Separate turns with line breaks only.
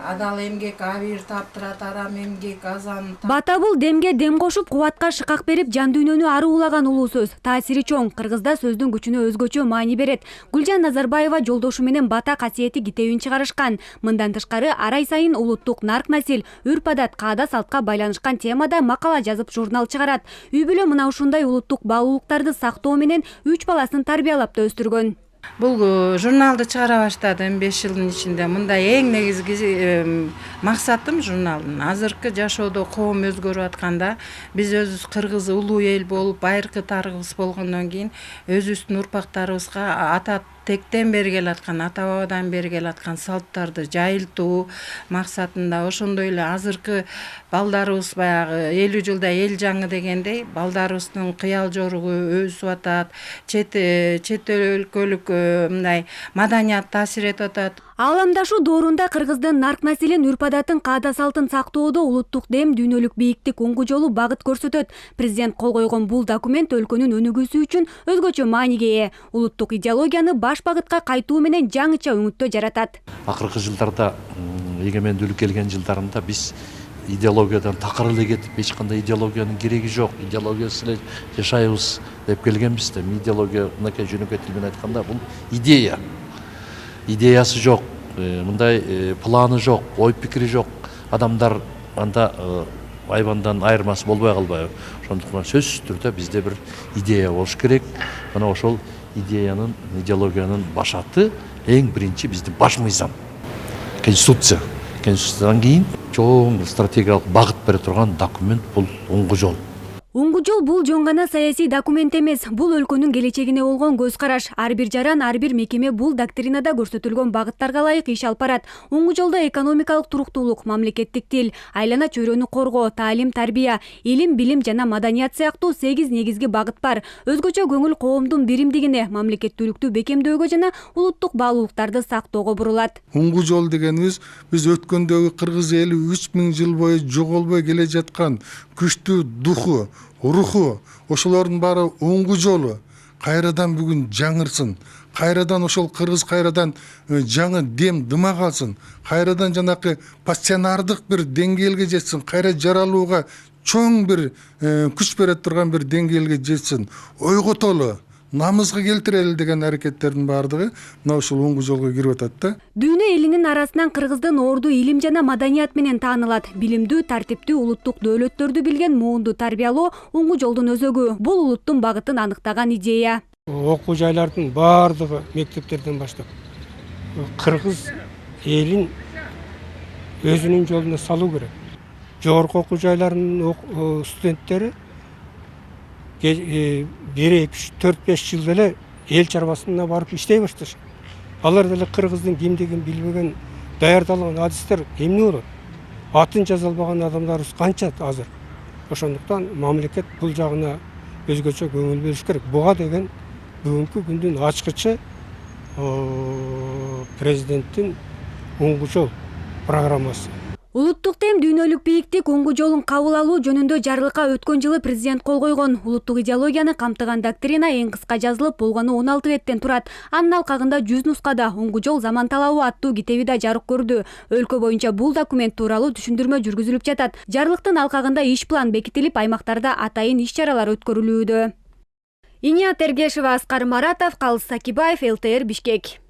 Адал эмгек абийир таптырат, арам эмгек азан.
Бата бул демге дем кошуп, кубатка шыкак берип, жан дүйнөнү аруулаган улуу сөз. Таасири чоң, кыргызда сөздүн күчүнө өзгөчө маани берет. Гүлжан Назарбаева жолдошу менен бата касиети китебин чыгарышкан. Мындан тышкары ар ай сайын улуттук нарк насил, үрп адат, каада салтка байланышкан темада макала жазып журнал чыгарат. Үй бүлө мына ушундай улуттук баалуулуктарды сактоо менен 3 баласын тарбиялап да өстүргөн.
Бул журналды чыгара баштадым 5 жылдын ичинде. Мында эң негизги максатым журналдын азыркы жашоодо коом өзгөрүп атканда биз өзүбүз кыргыз улуу эл болуп, байыркы тарыхыбыз болгондон кийин өзүбүздүн урпактарыбызга ата тектен бери келаткан, ата бабадан бери келаткан салттарды жайылтуу максатында, ошондой эле азыркы балдарыбыз баягы 50 жылда эл жаңы дегендей, балдарыбыздын кыял жоругу өсүп атат, чет өлкөлүк мындай маданият таасир этип атат.
Ааламдашуу доорунда кыргыздын нарк насилин, үрп адатын, каада салтын сактоодо улуттук дем, дүйнөлүк бийиктик уңгу жолу багыт көрсөтөт. Президент кол койгон бул документ өлкөнүн өнүгүүсү үчүн өзгөчө мааниге ээ. Улуттук идеологияны баш багытка кайтуу менен жаңыча өңүттө жаратат.
Акыркы жылдарда, эгемендүүлүк келген жылдарында биз идеологиядан такыр эле кетип, эч кандай идеологиянын кереги жок, идеологиясыз эле жашайбыз деп келгенбиз да. Идеология мынакей жөнөкөй тил менен айтканда бул идея. Идеясы жок, мындай планы жок, ой пикири жок. Адамдар анда айбандан айырмасы болбой калбайбы. Ошондуктан сөзсүз түрдө бизде бир идея болуш керек. Мына ошол идеологиянын башаты эң биринчи биздин баш мыйзам. Конституция. Конституциядан кийин чоң стратегиялык багыт бере турган документ бул уңгу жол.
Уңгу жол бул жөн гана саясий документ эмес, бул өлкөнүн келечегине болгон көз караш. Ар бир жаран, ар бир мекеме бул доктринада көрсөтүлгөн багыттарга ылайык иш алып барат. Уңгу жолдо экономикалык туруктуулук, мамлекеттик тил, айлана чөйрөнү коргоо, таалим, тарбия, илим, билим жана маданият сыяктуу 8 негизги багыт бар. Өзгөчө көңүл коомдун биримдигине, мамлекеттүүлүктү бекемдөөгө жана улуттук баалуулуктарды сактоого бурулат.
Уңгу жол дегенибиз биз өткөндөгү кыргыз эли 3000 жыл бою жоголбой келе жаткан күчтүү духу, руху, ошолордун баары уңгу жолу кайрадан бүгүн жаңырсын. Кайрадан ошол кыргыз кайрадан жаңы дем дымак алсын. Кайрадан жанакы пассионардык бир деңгээлге жетсин. Кайра жаралууга чоң бир күч бере турган бир деңгээлге жетсин. Ойго толуу намызга келтирели деген аракеттердин баардыгы мына ушул уңгу жолго кирип атат да.
Дүйнө элинин арасынан кыргыздын орду илим жана маданият менен таанылат. Билимдүү, тартиптүү, улуттук дөөлөттөрдү билген муунду тарбиялоо уңгу жолдун өзөгү. Бул улуттун багытын аныктаган идея.
Окуу жайлардын баардыгы мектептерден баштап кыргыз элин өзүнүн жолуна салуу керек. Жогорку окуу жайларынын студенттери 1-2-3-4-5 жыл эле эл чарбасына барып иштей башташат. Алар деле кыргыздын кимдигин билбеген, даярдалган адистер эмне болот? Атын жаза албаган адамдарыбыз канча азыр. Ошондуктан мамлекет бул жагына өзгөчө көңүл бериш керек. Буга деген бүгүнкү күндүн ачкычы президенттин уңгу жол программасы.
Улуттук дем, дүйнөлүк бийиктик уңгу жолун кабыл алуу жөнүндө жарлыкка өткөн жылы президент кол койгон. Улуттук идеологияны камтыган доктрина эң кыска жазылып, болгону 16 беттен турат. Анын алкагында 100 нускада уңгу жол заман талабы аттуу китеби да жарык көрдү. Өлкө боюнча бул документ тууралуу түшүндүрмө жүргүзүлүп жатат. Жарлыктын алкагында иш план бекитилип, аймактарда атайын иш чаралар өткөрүлүүдө. Иния Тергешева, Аскар Маратов, Калыс Сакибаев, ЛТР, Бишкек.